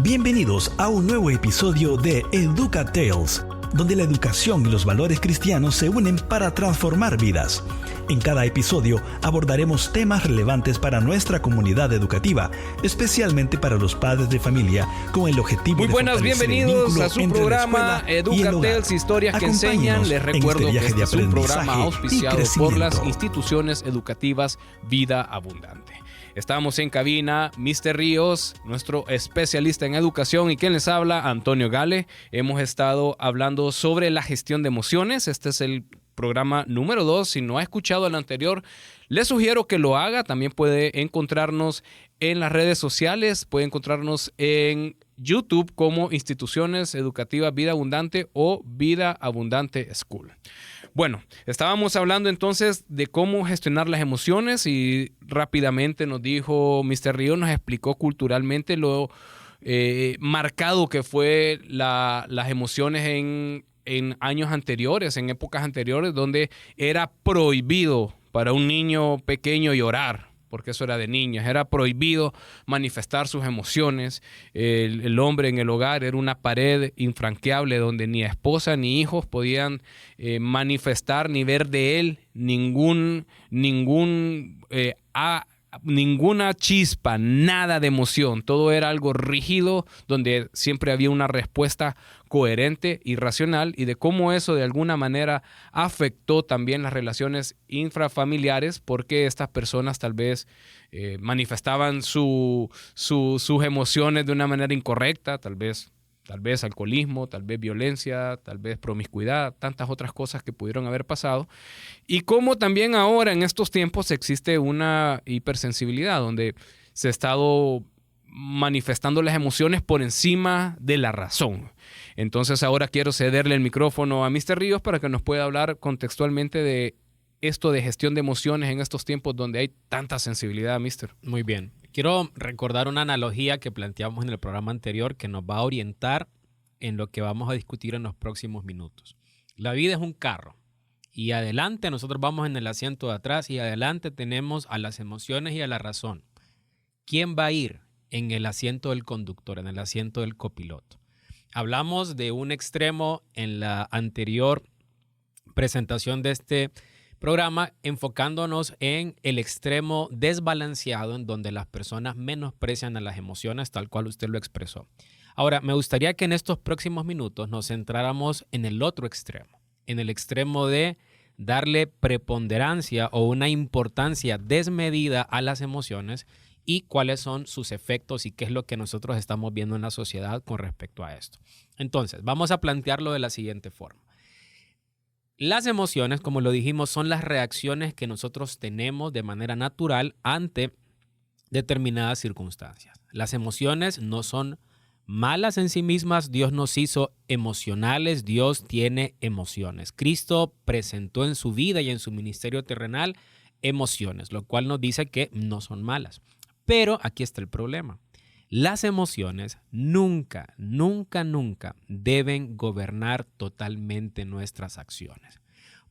Bienvenidos a un nuevo episodio de Educa Tales, donde la educación y los valores cristianos se unen para transformar vidas. En cada episodio abordaremos temas relevantes para nuestra comunidad educativa, especialmente para los padres de familia, con el objetivo de fortalecer el vínculo a su entre programa la escuela y el Educa hogar. Tales, historias que enseñan. Les recuerdo que este es un programa auspiciado por las instituciones educativas Vida Abundante. Estamos en cabina, Mr. Ríos, nuestro especialista en educación, y quien les habla, Antonio Gale. Hemos estado hablando sobre la gestión de emociones. Este es el programa número 2. Si no ha escuchado el anterior, le sugiero que lo haga. También puede encontrarnos en las redes sociales, puede encontrarnos en YouTube como Instituciones Educativas Vida Abundante o Vida Abundante School. Bueno, estábamos hablando entonces de cómo gestionar las emociones y rápidamente nos dijo Mr. Río, nos explicó culturalmente lo marcado que fue las emociones en años anteriores, en épocas anteriores, donde era prohibido para un niño pequeño llorar, porque eso era de niños. Era prohibido manifestar sus emociones. El hombre en el hogar era una pared infranqueable donde ni esposa ni hijos podían manifestar ni ver de él ninguna chispa, nada de emoción. Todo era algo rígido, donde siempre había una respuesta coherente y racional, y de cómo eso de alguna manera afectó también las relaciones intrafamiliares, porque estas personas tal vez manifestaban sus emociones de una manera incorrecta, tal vez alcoholismo, tal vez violencia, tal vez promiscuidad, tantas otras cosas que pudieron haber pasado. Y como también ahora en estos tiempos existe una hipersensibilidad donde se ha estado manifestando las emociones por encima de la razón. Entonces ahora quiero cederle el micrófono a Mr. Ríos para que nos pueda hablar contextualmente de esto de gestión de emociones en estos tiempos donde hay tanta sensibilidad, Mr. Muy bien. Quiero recordar una analogía que planteamos en el programa anterior que nos va a orientar en lo que vamos a discutir en los próximos minutos. La vida es un carro y adelante nosotros vamos en el asiento de atrás y adelante tenemos a las emociones y a la razón. ¿Quién va a ir en el asiento del conductor, en el asiento del copiloto? Hablamos de un extremo en la anterior presentación de este programa, enfocándonos en el extremo desbalanceado en donde las personas menosprecian a las emociones, tal cual usted lo expresó. Ahora, me gustaría que en estos próximos minutos nos centráramos en el otro extremo, en el extremo de darle preponderancia o una importancia desmedida a las emociones y cuáles son sus efectos y qué es lo que nosotros estamos viendo en la sociedad con respecto a esto. Entonces, vamos a plantearlo de la siguiente forma. Las emociones, como lo dijimos, son las reacciones que nosotros tenemos de manera natural ante determinadas circunstancias. Las emociones no son malas en sí mismas. Dios nos hizo emocionales. Dios tiene emociones. Cristo presentó en su vida y en su ministerio terrenal emociones, lo cual nos dice que no son malas. Pero aquí está el problema. Las emociones nunca deben gobernar totalmente nuestras acciones.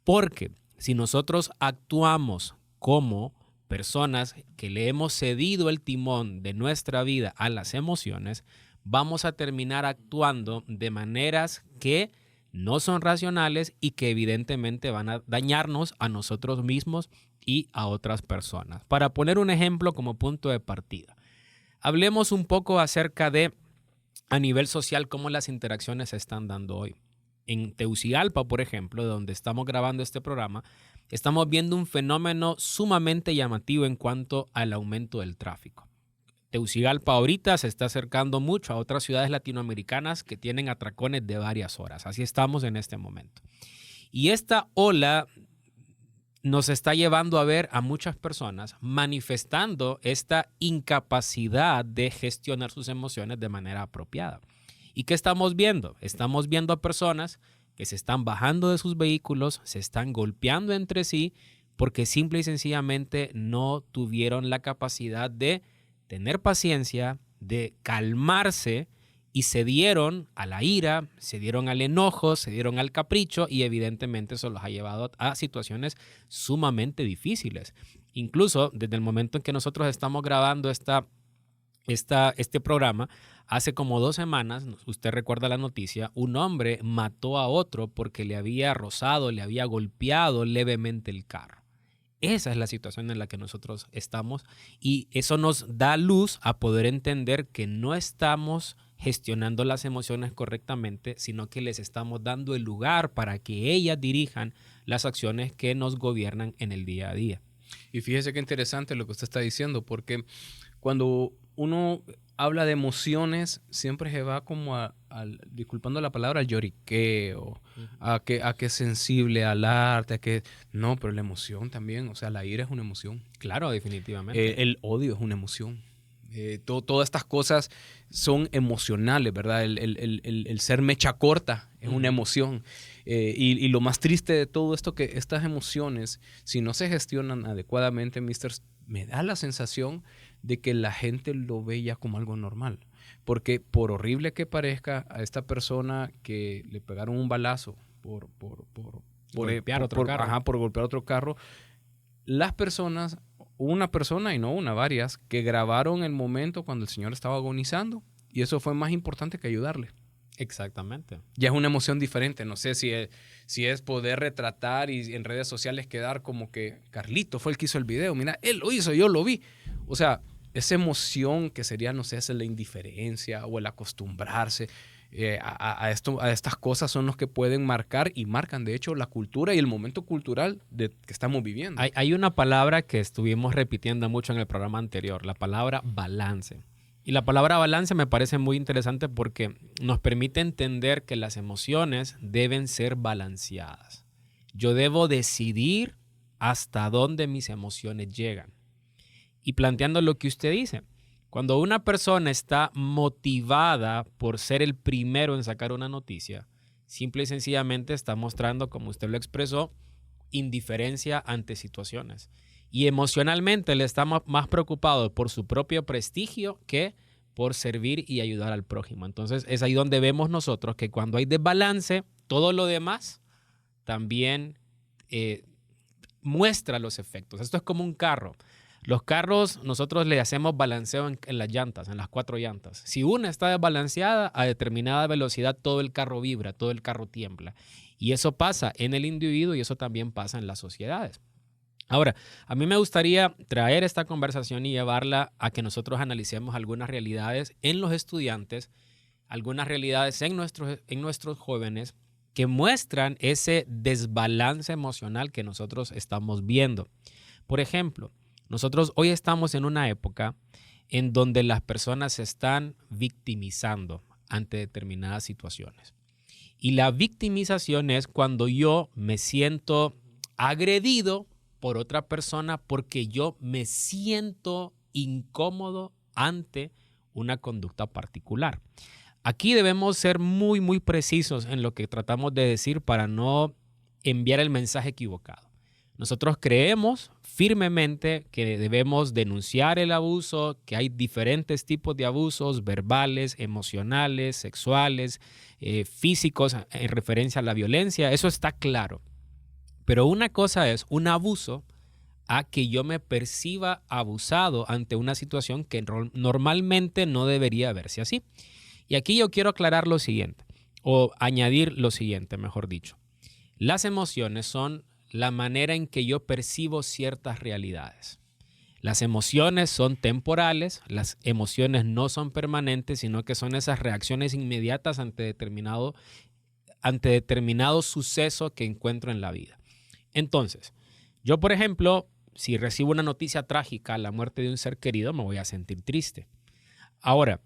Porque si nosotros actuamos como personas que le hemos cedido el timón de nuestra vida a las emociones, vamos a terminar actuando de maneras que no son racionales y que evidentemente van a dañarnos a nosotros mismos y a otras personas. Para poner un ejemplo como punto de partida, hablemos un poco acerca de, a nivel social, cómo las interacciones se están dando hoy. En Tegucigalpa, por ejemplo, donde estamos grabando este programa, estamos viendo un fenómeno sumamente llamativo en cuanto al aumento del tráfico. Tegucigalpa ahorita se está acercando mucho a otras ciudades latinoamericanas que tienen atracones de varias horas. Así estamos en este momento. Y esta ola nos está llevando a ver a muchas personas manifestando esta incapacidad de gestionar sus emociones de manera apropiada. ¿Y qué estamos viendo? Estamos viendo a personas que se están bajando de sus vehículos, se están golpeando entre sí porque simple y sencillamente no tuvieron la capacidad de tener paciencia, de calmarse, y se dieron a la ira, se dieron al enojo, se dieron al capricho, y evidentemente eso los ha llevado a situaciones sumamente difíciles. Incluso desde el momento en que nosotros estamos grabando esta este programa, hace como 2 semanas, usted recuerda la noticia, un hombre mató a otro porque le había rozado, le había golpeado levemente el carro. Esa es la situación en la que nosotros estamos y eso nos da luz a poder entender que no estamos gestionando las emociones correctamente, sino que les estamos dando el lugar para que ellas dirijan las acciones que nos gobiernan en el día a día. Y fíjese qué interesante lo que usted está diciendo, porque cuando uno habla de emociones, siempre se va como disculpando la palabra, al lloriqueo, a que es sensible al arte, a que no, pero la emoción también, o sea, la ira es una emoción. Claro, definitivamente. El odio es una emoción. Todas estas cosas son emocionales, ¿verdad? El ser mecha corta es una emoción. Y lo más triste de todo esto, que estas emociones, si no se gestionan adecuadamente, me da la sensación de que la gente lo ve ya como algo normal. Porque por horrible que parezca, a esta persona que le pegaron un balazo por golpear otro carro, las personas, una persona y no una, varias, que grabaron el momento cuando el señor estaba agonizando, y eso fue más importante que ayudarle. Exactamente. Ya es una emoción diferente. No sé si es poder retratar y en redes sociales quedar como que Carlito fue el que hizo el video. Mira, él lo hizo, yo lo vi. O sea, esa emoción que sería, no sé, es la indiferencia o el acostumbrarse a estas cosas son los que pueden marcar y marcan, de hecho, la cultura y el momento cultural que estamos viviendo. Hay una palabra que estuvimos repitiendo mucho en el programa anterior, la palabra balance. Y la palabra balance me parece muy interesante porque nos permite entender que las emociones deben ser balanceadas. Yo debo decidir hasta dónde mis emociones llegan. Y planteando lo que usted dice, cuando una persona está motivada por ser el primero en sacar una noticia, simple y sencillamente está mostrando, como usted lo expresó, indiferencia ante situaciones. Y emocionalmente le está más preocupado por su propio prestigio que por servir y ayudar al prójimo. Entonces es ahí donde vemos nosotros que cuando hay desbalance, todo lo demás también muestra los efectos. Esto es como un carro. Los carros, nosotros le hacemos balanceo en las llantas, en las 4 llantas. Si una está desbalanceada, a determinada velocidad todo el carro vibra, todo el carro tiembla. Y eso pasa en el individuo y eso también pasa en las sociedades. Ahora, a mí me gustaría traer esta conversación y llevarla a que nosotros analicemos algunas realidades en los estudiantes, algunas realidades en nuestros jóvenes que muestran ese desbalance emocional que nosotros estamos viendo. Por ejemplo, nosotros hoy estamos en una época en donde las personas se están victimizando ante determinadas situaciones. Y la victimización es cuando yo me siento agredido por otra persona porque yo me siento incómodo ante una conducta particular. Aquí debemos ser muy, muy precisos en lo que tratamos de decir para no enviar el mensaje equivocado. Nosotros creemos firmemente que debemos denunciar el abuso, que hay diferentes tipos de abusos verbales, emocionales, sexuales, físicos en referencia a la violencia. Eso está claro. Pero una cosa es un abuso a que yo me perciba abusado ante una situación que normalmente no debería verse así. Y aquí yo quiero aclarar lo siguiente, o añadir lo siguiente, mejor dicho. Las emociones son la manera en que yo percibo ciertas realidades. Las emociones son temporales, las emociones no son permanentes, sino que son esas reacciones inmediatas ante determinado suceso que encuentro en la vida. Entonces, yo, por ejemplo, si recibo una noticia trágica, la muerte de un ser querido, me voy a sentir triste. Ahora,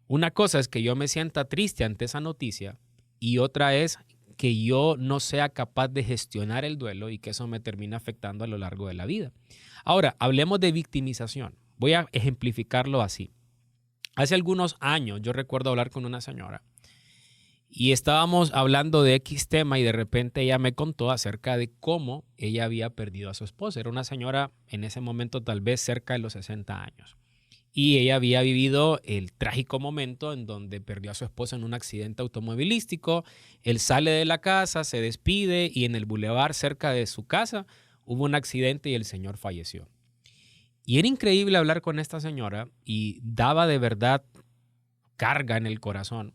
una cosa es que yo me sienta triste ante esa noticia y otra es que yo no sea capaz de gestionar el duelo y que eso me termine afectando a lo largo de la vida. Ahora, hablemos de victimización. Voy a ejemplificarlo así. Hace algunos años yo recuerdo hablar con una señora y estábamos hablando de X tema y de repente ella me contó acerca de cómo ella había perdido a su esposa. Era una señora en ese momento tal vez cerca de los 60 años. Y ella había vivido el trágico momento en donde perdió a su esposa en un accidente automovilístico. Él sale de la casa, se despide y en el bulevar cerca de su casa hubo un accidente y el señor falleció. Y era increíble hablar con esta señora y daba de verdad carga en el corazón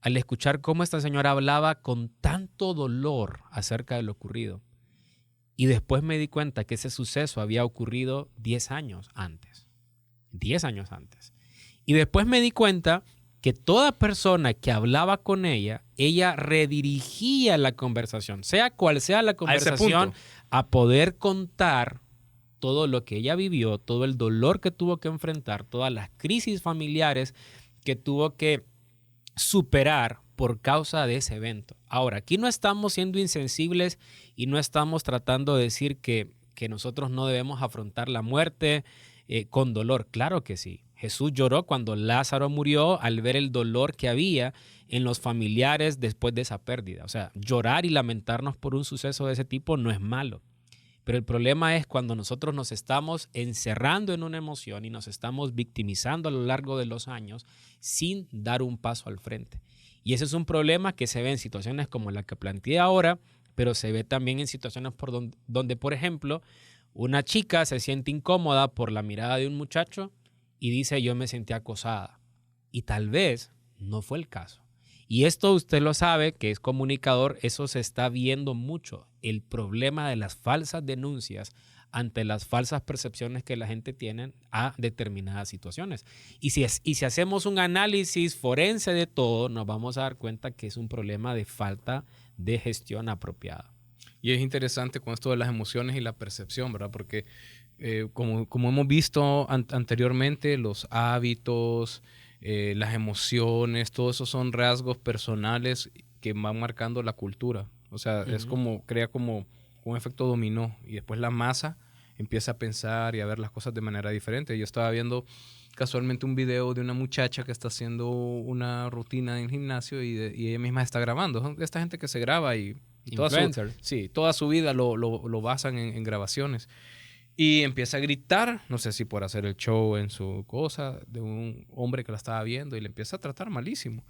al escuchar cómo esta señora hablaba con tanto dolor acerca de lo ocurrido. Y después me di cuenta que ese suceso había ocurrido 10 años antes. 10 años antes. Y después me di cuenta que toda persona que hablaba con ella redirigía la conversación, sea cual sea la conversación, a poder contar todo lo que ella vivió, todo el dolor que tuvo que enfrentar, todas las crisis familiares que tuvo que superar por causa de ese evento. Ahora, aquí no estamos siendo insensibles y no estamos tratando de decir que nosotros no debemos afrontar la muerte con dolor. Claro que sí. Jesús lloró cuando Lázaro murió al ver el dolor que había en los familiares después de esa pérdida. O sea, llorar y lamentarnos por un suceso de ese tipo no es malo. Pero el problema es cuando nosotros nos estamos encerrando en una emoción y nos estamos victimizando a lo largo de los años sin dar un paso al frente. Y ese es un problema que se ve en situaciones como la que planteé ahora, pero se ve también en situaciones donde, por ejemplo, una chica se siente incómoda por la mirada de un muchacho y dice, yo me sentí acosada. Y tal vez no fue el caso. Y esto usted lo sabe, que es comunicador, eso se está viendo mucho. El problema de las falsas denuncias ante las falsas percepciones que la gente tiene a determinadas situaciones. Y si hacemos un análisis forense de todo, nos vamos a dar cuenta que es un problema de falta de gestión apropiada. Y es interesante con esto de las emociones y la percepción, ¿verdad? Porque como hemos visto anteriormente, los hábitos, las emociones, todo eso son rasgos personales que van marcando la cultura. O sea, es crea como un efecto dominó y después la masa empieza a pensar y a ver las cosas de manera diferente. Yo estaba viendo casualmente un video de una muchacha que está haciendo una rutina en gimnasio y ella misma está grabando. Son esta gente que se graba y toda su vida lo basan en grabaciones. Y empieza a gritar, no sé si por hacer el show en su cosa, de un hombre que la estaba viendo y le empieza a tratar malísimo.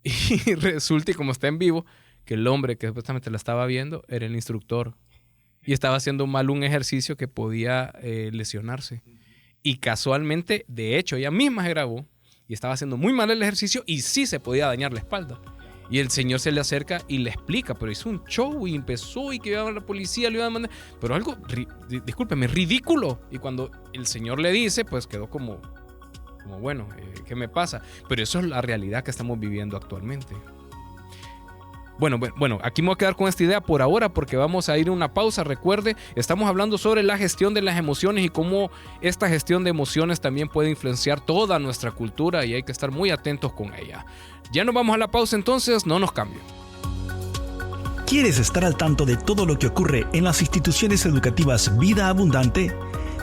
Y resulta, y como está en vivo, que el hombre que supuestamente la estaba viendo era el instructor. Y estaba haciendo mal un ejercicio que podía lesionarse. Y casualmente, de hecho, ella misma se grabó y estaba haciendo muy mal el ejercicio y sí se podía dañar la espalda. Y el señor se le acerca y le explica, pero hizo un show y empezó y que iba a la policía, le iba a mandar, pero algo, discúlpeme, ridículo. Y cuando el señor le dice, pues quedó como bueno, ¿qué me pasa? Pero eso es la realidad que estamos viviendo actualmente. Bueno, aquí me voy a quedar con esta idea por ahora porque vamos a ir a una pausa. Recuerde, estamos hablando sobre la gestión de las emociones y cómo esta gestión de emociones también puede influenciar toda nuestra cultura y hay que estar muy atentos con ella. Ya nos vamos a la pausa entonces, no nos cambien. ¿Quieres estar al tanto de todo lo que ocurre en las instituciones educativas Vida Abundante?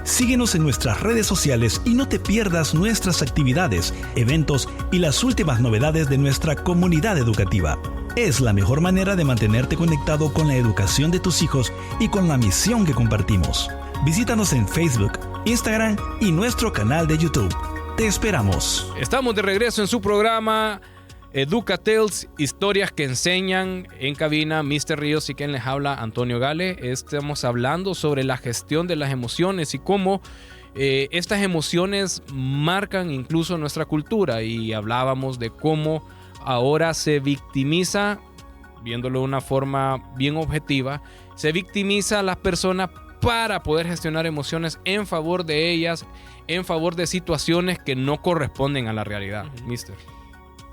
Síguenos en nuestras redes sociales y no te pierdas nuestras actividades, eventos y las últimas novedades de nuestra comunidad educativa. Es la mejor manera de mantenerte conectado con la educación de tus hijos y con la misión que compartimos. Visítanos en Facebook, Instagram y nuestro canal de YouTube. Te esperamos. Estamos de regreso en su programa Educatales, historias que enseñan. En cabina, Mr. Ríos y quien les habla, Antonio Gale. Estamos hablando sobre la gestión de las emociones y cómo estas emociones marcan incluso nuestra cultura. Y hablábamos de cómo ahora se victimiza, viéndolo de una forma bien objetiva, se victimiza a las personas para poder gestionar emociones en favor de ellas, en favor de situaciones que no corresponden a la realidad. Mister.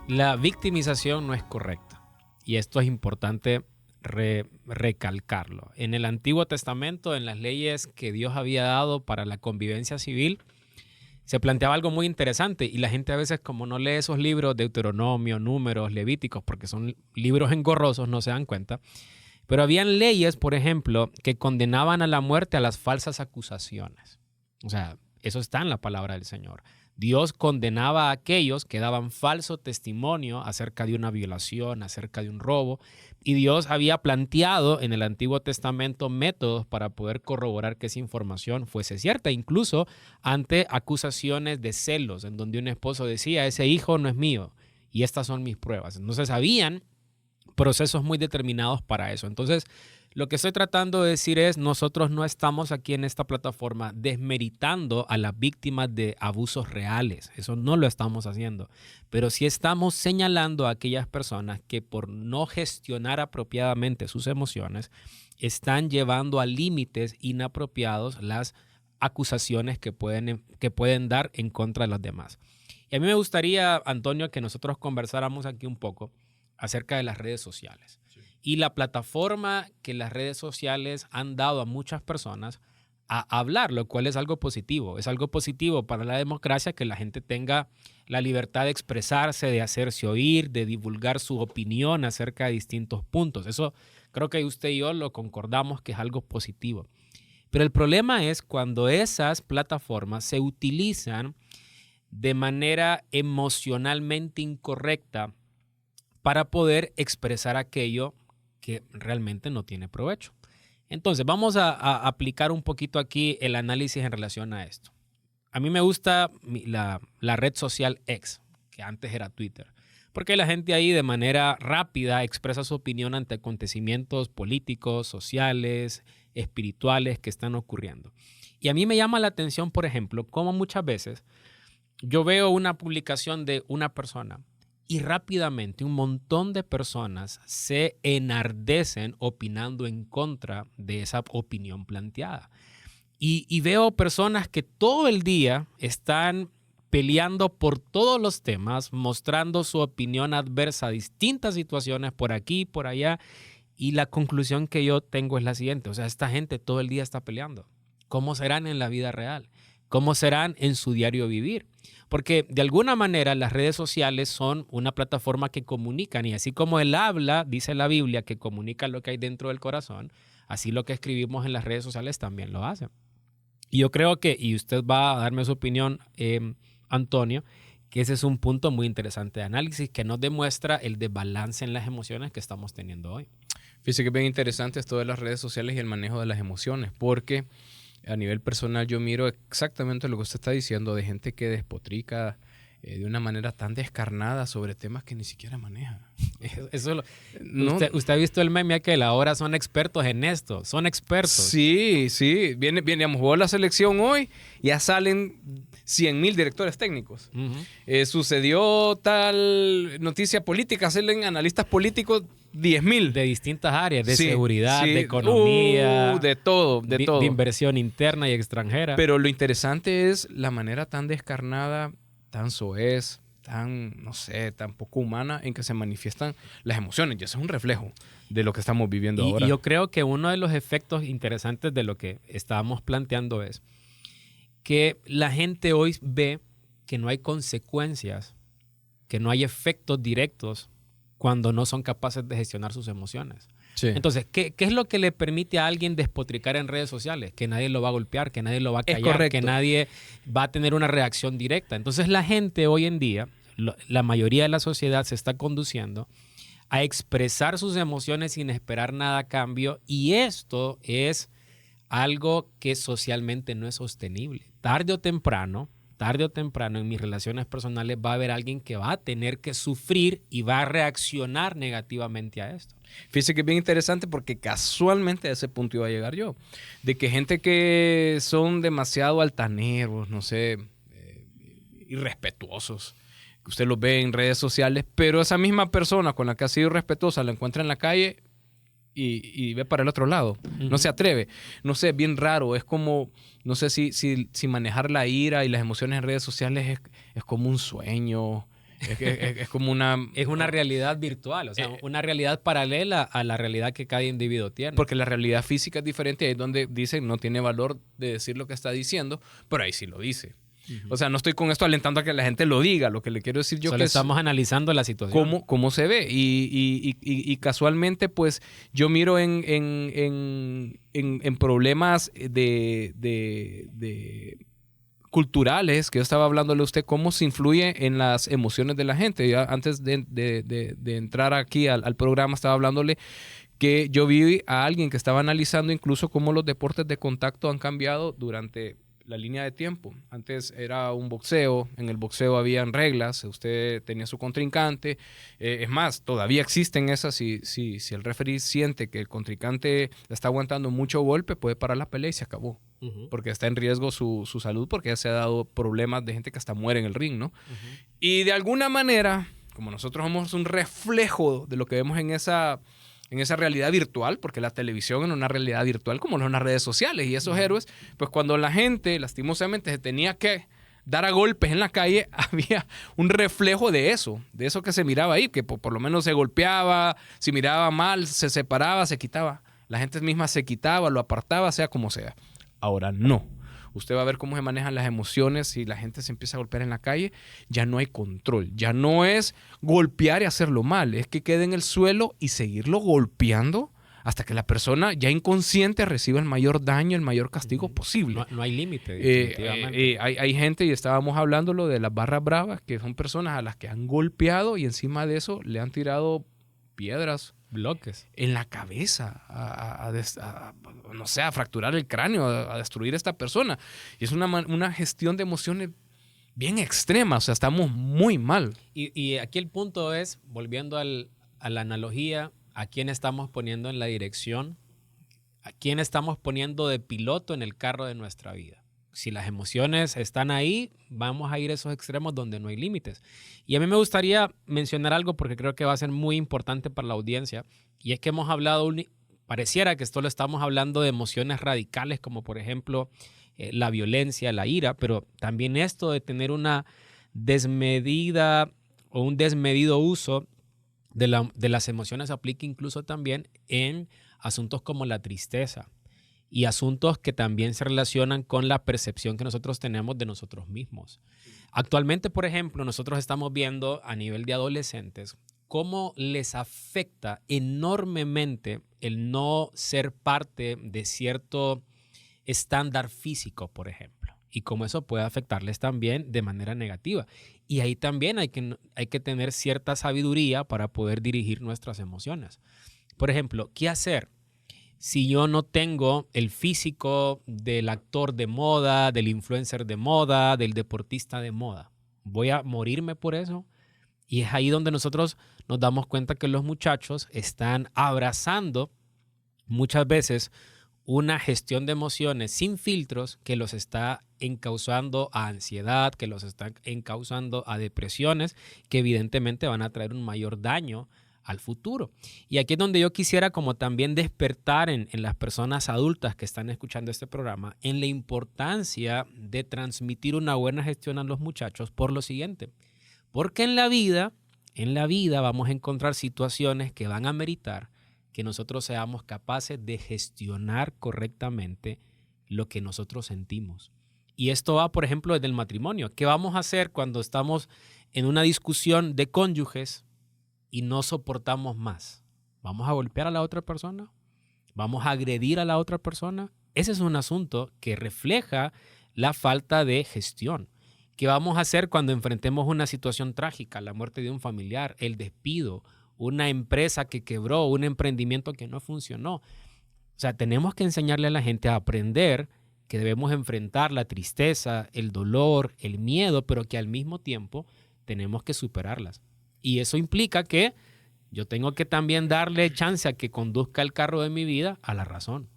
La victimización no es correcta y esto es importante recalcarlo. En el Antiguo Testamento, en las leyes que Dios había dado para la convivencia civil, se planteaba algo muy interesante y la gente a veces, como no lee esos libros, Deuteronomio, Números, Levíticos, porque son libros engorrosos, no se dan cuenta. Pero habían leyes, por ejemplo, que condenaban a la muerte a las falsas acusaciones. O sea, eso está en la palabra del Señor. Dios condenaba a aquellos que daban falso testimonio acerca de una violación, acerca de un robo. Y Dios había planteado en el Antiguo Testamento métodos para poder corroborar que esa información fuese cierta, incluso ante acusaciones de celos, en donde un esposo decía, ese hijo no es mío y estas son mis pruebas. Entonces habían procesos muy determinados para eso. Entonces, Lo que estoy tratando de decir es, nosotros no estamos aquí en esta plataforma desmeritando a las víctimas de abusos reales. Eso no lo estamos haciendo. Pero sí estamos señalando a aquellas personas que por no gestionar apropiadamente sus emociones están llevando a límites inapropiados las acusaciones que pueden dar en contra de los demás. Y a mí me gustaría, Antonio, que nosotros conversáramos aquí un poco acerca de las redes sociales. Sí. Y la plataforma que las redes sociales han dado a muchas personas a hablar, lo cual es algo positivo. Es algo positivo para la democracia que la gente tenga la libertad de expresarse, de hacerse oír, de divulgar su opinión acerca de distintos puntos. Eso creo que usted y yo lo concordamos que es algo positivo. Pero el problema es cuando esas plataformas se utilizan de manera emocionalmente incorrecta para poder expresar aquello que realmente no tiene provecho. Entonces, vamos a aplicar un poquito aquí el análisis en relación a esto. A mí me gusta la red social X, que antes era Twitter, porque la gente ahí de manera rápida expresa su opinión ante acontecimientos políticos, sociales, espirituales que están ocurriendo. Y a mí me llama la atención, por ejemplo, cómo muchas veces yo veo una publicación de una persona y rápidamente un montón de personas se enardecen opinando en contra de esa opinión planteada. Y veo personas que todo el día están peleando por todos los temas, mostrando su opinión adversa a distintas situaciones por aquí, por allá. Y la conclusión que yo tengo es la siguiente. O sea, esta gente todo el día está peleando. ¿Cómo serán en la vida real? ¿Cómo serán en su diario vivir? Porque de alguna manera las redes sociales son una plataforma que comunican y así como el habla, dice la Biblia, que comunica lo que hay dentro del corazón, así lo que escribimos en las redes sociales también lo hace. Y yo creo que, y usted va a darme su opinión, Antonio, que ese es un punto muy interesante de análisis que nos demuestra el desbalance en las emociones que estamos teniendo hoy. Fíjese que es bien interesante esto de las redes sociales y el manejo de las emociones, porque a nivel personal yo miro exactamente lo que usted está diciendo de gente que despotrica de una manera tan descarnada sobre temas que ni siquiera maneja. ¿Usted ha visto el meme aquel? Ahora son expertos en esto, son expertos. Sí. Jugó la selección hoy, ya salen 100,000 directores técnicos. Uh-huh. Sucedió tal noticia política, salen analistas políticos 10,000. De distintas áreas, de seguridad, de economía. De todo. De inversión interna y extranjera. Pero lo interesante es la manera tan descarnada, tan soez, tan poco humana en que se manifiestan las emociones. Y eso es un reflejo de lo que estamos viviendo ahora. Y yo creo que uno de los efectos interesantes de lo que estábamos planteando es que la gente hoy ve que no hay consecuencias, que no hay efectos directos cuando no son capaces de gestionar sus emociones. Sí. Entonces, ¿qué es lo que le permite a alguien despotricar en redes sociales? Que nadie lo va a golpear, que nadie lo va a callar, que nadie va a tener una reacción directa. Entonces, la gente hoy en día, la mayoría de la sociedad se está conduciendo a expresar sus emociones sin esperar nada a cambio, y esto es algo que socialmente no es sostenible. Tarde o temprano, en mis relaciones personales va a haber alguien que va a tener que sufrir y va a reaccionar negativamente a esto. Fíjese que es bien interesante porque casualmente a ese punto iba a llegar yo. De que gente que son demasiado altaneros, irrespetuosos, que usted los ve en redes sociales, pero esa misma persona con la que ha sido irrespetuosa la encuentra en la calle y ve para el otro lado. Uh-huh. No se atreve. No sé, es bien raro. Es como, no sé si manejar la ira y las emociones en redes sociales es como un sueño. Es como una... Es una realidad virtual, o sea, una realidad paralela a la realidad que cada individuo tiene. Porque la realidad física es diferente. Ahí es donde dicen no tiene valor de decir lo que está diciendo, pero ahí sí lo dice. Uh-huh. O sea, no estoy con esto alentando a que la gente lo diga. Lo que le quiero decir yo Solo estamos analizando la situación. Cómo se ve. Y casualmente, pues, yo miro en problemas de culturales, que yo estaba hablándole a usted, cómo se influye en las emociones de la gente. Ya antes de entrar aquí al programa, estaba hablándole que yo vi a alguien que estaba analizando incluso cómo los deportes de contacto han cambiado durante la línea de tiempo. Antes era un boxeo, en el boxeo habían reglas, usted tenía su contrincante. Es más, todavía existen esas. Si el referee siente que el contrincante está aguantando mucho golpe, puede parar la pelea y se acabó. Porque está en riesgo su salud, porque ya se ha dado problemas de gente que hasta muere en el ring, ¿no? Y de alguna manera, como nosotros somos un reflejo de lo que vemos en esa realidad virtual, porque la televisión es una realidad virtual como son las redes sociales, y esos héroes, pues cuando la gente lastimosamente se tenía que dar a golpes en la calle, había un reflejo de eso que se miraba ahí, que por lo menos se golpeaba, si miraba mal, se separaba, se quitaba. La gente misma se quitaba, lo apartaba, sea como sea. Ahora no. Usted va a ver cómo se manejan las emociones. Si la gente se empieza a golpear en la calle, ya no hay control. Ya no es golpear y hacerlo mal. Es que quede en el suelo y seguirlo golpeando hasta que la persona ya inconsciente reciba el mayor daño, el mayor castigo posible. No hay límite, definitivamente. Hay gente, y estábamos hablándolo de las barras bravas, que son personas a las que han golpeado y encima de eso le han tirado piedras, bloques en la cabeza, no sé, a fracturar el cráneo, a destruir a esta persona. Y es una gestión de emociones bien extrema. O sea, estamos muy mal. Y aquí el punto es, volviendo a la analogía, ¿a quién estamos poniendo en la dirección? ¿A quién estamos poniendo de piloto en el carro de nuestra vida? Si las emociones están ahí, vamos a ir a esos extremos donde no hay límites. Y a mí me gustaría mencionar algo porque creo que va a ser muy importante para la audiencia. Y es que hemos hablado, pareciera que esto lo estamos hablando de emociones radicales, como por ejemplo la violencia, la ira, pero también esto de tener una desmedida o un desmedido uso de las emociones aplica incluso también en asuntos como la tristeza. Y asuntos que también se relacionan con la percepción que nosotros tenemos de nosotros mismos. Actualmente, por ejemplo, nosotros estamos viendo a nivel de adolescentes cómo les afecta enormemente el no ser parte de cierto estándar físico, por ejemplo. Y cómo eso puede afectarles también de manera negativa. Y ahí también hay que tener cierta sabiduría para poder dirigir nuestras emociones. Por ejemplo, ¿qué hacer si yo no tengo el físico del actor de moda, del influencer de moda, del deportista de moda? ¿Voy a morirme por eso? Y es ahí donde nosotros nos damos cuenta que los muchachos están abrazando muchas veces una gestión de emociones sin filtros que los está encauzando a ansiedad, que los está encauzando a depresiones, que evidentemente van a traer un mayor daño al futuro. Y aquí es donde yo quisiera como también despertar en las personas adultas que están escuchando este programa en la importancia de transmitir una buena gestión a los muchachos por lo siguiente. Porque en la vida vamos a encontrar situaciones que van a meritar que nosotros seamos capaces de gestionar correctamente lo que nosotros sentimos. Y esto va, por ejemplo, desde el matrimonio. ¿Qué vamos a hacer cuando estamos en una discusión de cónyuges y no soportamos más? ¿Vamos a golpear a la otra persona? ¿Vamos a agredir a la otra persona? Ese es un asunto que refleja la falta de gestión. ¿Qué vamos a hacer cuando enfrentemos una situación trágica, la muerte de un familiar, el despido, una empresa que quebró, un emprendimiento que no funcionó? O sea, tenemos que enseñarle a la gente a aprender que debemos enfrentar la tristeza, el dolor, el miedo, pero que al mismo tiempo tenemos que superarlas. Y eso implica que yo tengo que también darle chance a que conduzca el carro de mi vida a la razón.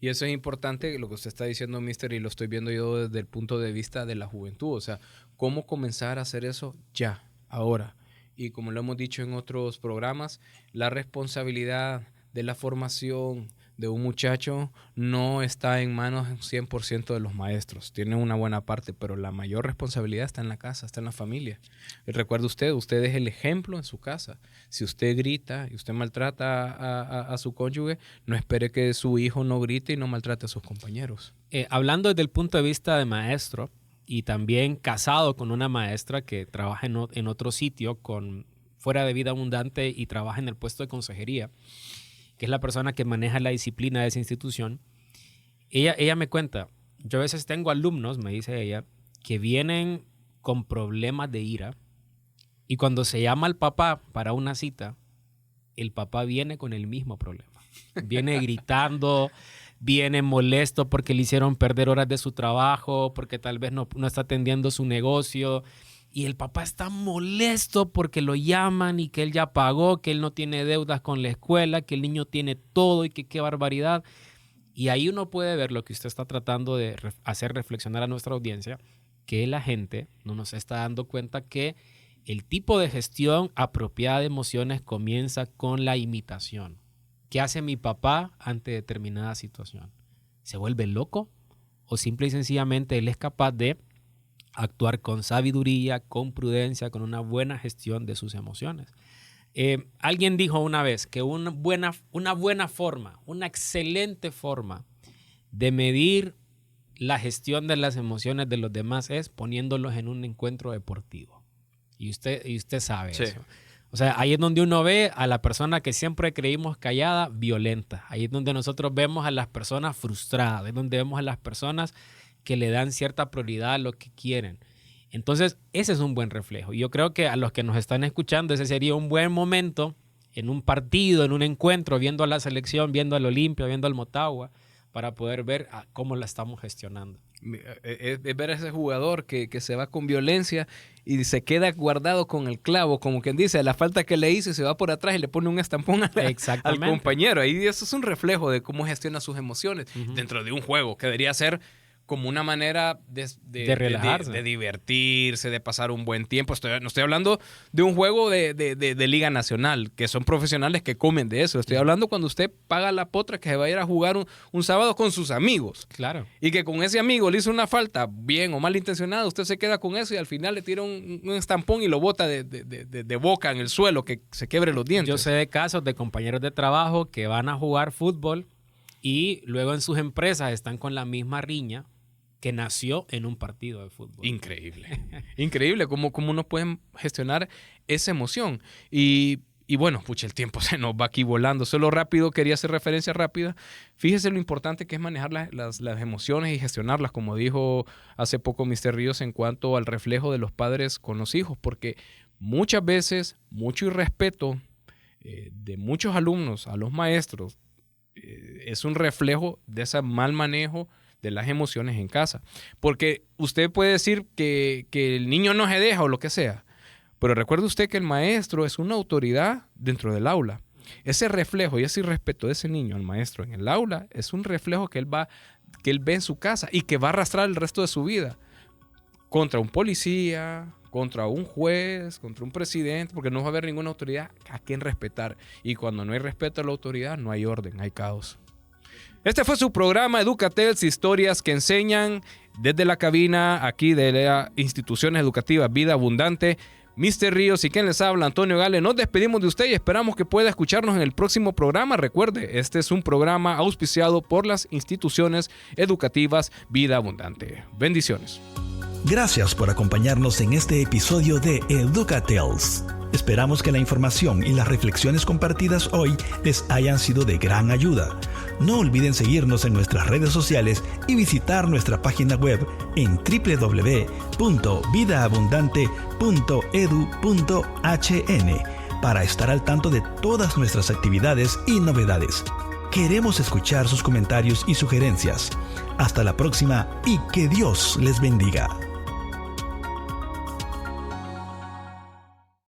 Y eso es importante, lo que usted está diciendo, mister, y lo estoy viendo yo desde el punto de vista de la juventud. O sea, ¿cómo comenzar a hacer eso ya, ahora? Y como lo hemos dicho en otros programas, la responsabilidad de la formación de un muchacho no está en manos 100% de los maestros. Tienen una buena parte, pero la mayor responsabilidad está en la casa, está en la familia. Y recuerde usted es el ejemplo en su casa. Si usted grita y usted maltrata a su cónyuge, no espere que su hijo no grite y no maltrate a sus compañeros. Hablando desde el punto de vista de maestro y también casado con una maestra que trabaja en otro sitio fuera de vida abundante y trabaja en el puesto de consejería, que es la persona que maneja la disciplina de esa institución, ella me cuenta, yo a veces tengo alumnos, me dice ella, que vienen con problemas de ira y cuando se llama al papá para una cita, el papá viene con el mismo problema. Viene gritando, viene molesto porque le hicieron perder horas de su trabajo, porque tal vez no está atendiendo su negocio. Y el papá está molesto porque lo llaman y que él ya pagó, que él no tiene deudas con la escuela, que el niño tiene todo y que qué barbaridad. Y ahí uno puede ver lo que usted está tratando de hacer reflexionar a nuestra audiencia, que la gente no nos está dando cuenta que el tipo de gestión apropiada de emociones comienza con la imitación. ¿Qué hace mi papá ante determinada situación? ¿Se vuelve loco? ¿O simple y sencillamente él es capaz de actuar con sabiduría, con prudencia, con una buena gestión de sus emociones? Alguien dijo una vez que una buena forma, una excelente forma de medir la gestión de las emociones de los demás es poniéndolos en un encuentro deportivo. Y usted sabe eso. O sea, ahí es donde uno ve a la persona que siempre creímos callada, violenta. Ahí es donde nosotros vemos a las personas frustradas. Es donde vemos a las personas que le dan cierta prioridad a lo que quieren. Entonces, ese es un buen reflejo. Y yo creo que a los que nos están escuchando, ese sería un buen momento en un partido, en un encuentro, viendo a la selección, viendo al Olimpia, viendo al Motagua, para poder ver cómo la estamos gestionando. Es ver a ese jugador que se va con violencia y se queda guardado con el clavo, como quien dice, la falta que le hizo y se va por atrás y le pone un estampón al compañero. Ahí eso es un reflejo de cómo gestiona sus emociones dentro de un juego, que debería ser como una manera de relajarse, de divertirse, de pasar un buen tiempo. No estoy hablando de un juego de Liga Nacional, que son profesionales que comen de eso. Estoy hablando cuando usted paga la potra que se va a ir a jugar un sábado con sus amigos. Claro. Y que con ese amigo le hizo una falta, bien o mal intencionada, usted se queda con eso y al final le tira un estampón y lo bota de boca en el suelo, que se quiebre los dientes. Yo sé de casos de compañeros de trabajo que van a jugar fútbol y luego en sus empresas están con la misma riña que nació en un partido de fútbol. Increíble. Increíble cómo uno puede gestionar esa emoción. Y bueno, pucha, el tiempo se nos va aquí volando. Solo rápido, quería hacer referencia rápida. Fíjese lo importante que es manejar las emociones y gestionarlas, como dijo hace poco Mr. Ríos, en cuanto al reflejo de los padres con los hijos, porque muchas veces, mucho irrespeto de muchos alumnos a los maestros es un reflejo de ese mal manejo de las emociones en casa. Porque usted puede decir que el niño no se deja o lo que sea, pero recuerde usted que el maestro es una autoridad dentro del aula. Ese reflejo y ese irrespeto de ese niño al maestro en el aula es un reflejo que él ve en su casa y que va a arrastrar el resto de su vida contra un policía, contra un juez, contra un presidente, porque no va a haber ninguna autoridad a quien respetar. Y cuando no hay respeto a la autoridad, no hay orden, hay caos. Este fue su programa Educatels, historias que enseñan desde la cabina aquí de la Instituciones Educativas Vida Abundante. Mr. Ríos y quien les habla, Antonio Gale. Nos despedimos de usted y esperamos que pueda escucharnos en el próximo programa. Recuerde, este es un programa auspiciado por las Instituciones Educativas Vida Abundante. Bendiciones. Gracias por acompañarnos en este episodio de Educatels. Esperamos que la información y las reflexiones compartidas hoy les hayan sido de gran ayuda. No olviden seguirnos en nuestras redes sociales y visitar nuestra página web en www.vidaabundante.edu.hn para estar al tanto de todas nuestras actividades y novedades. Queremos escuchar sus comentarios y sugerencias. Hasta la próxima y que Dios les bendiga.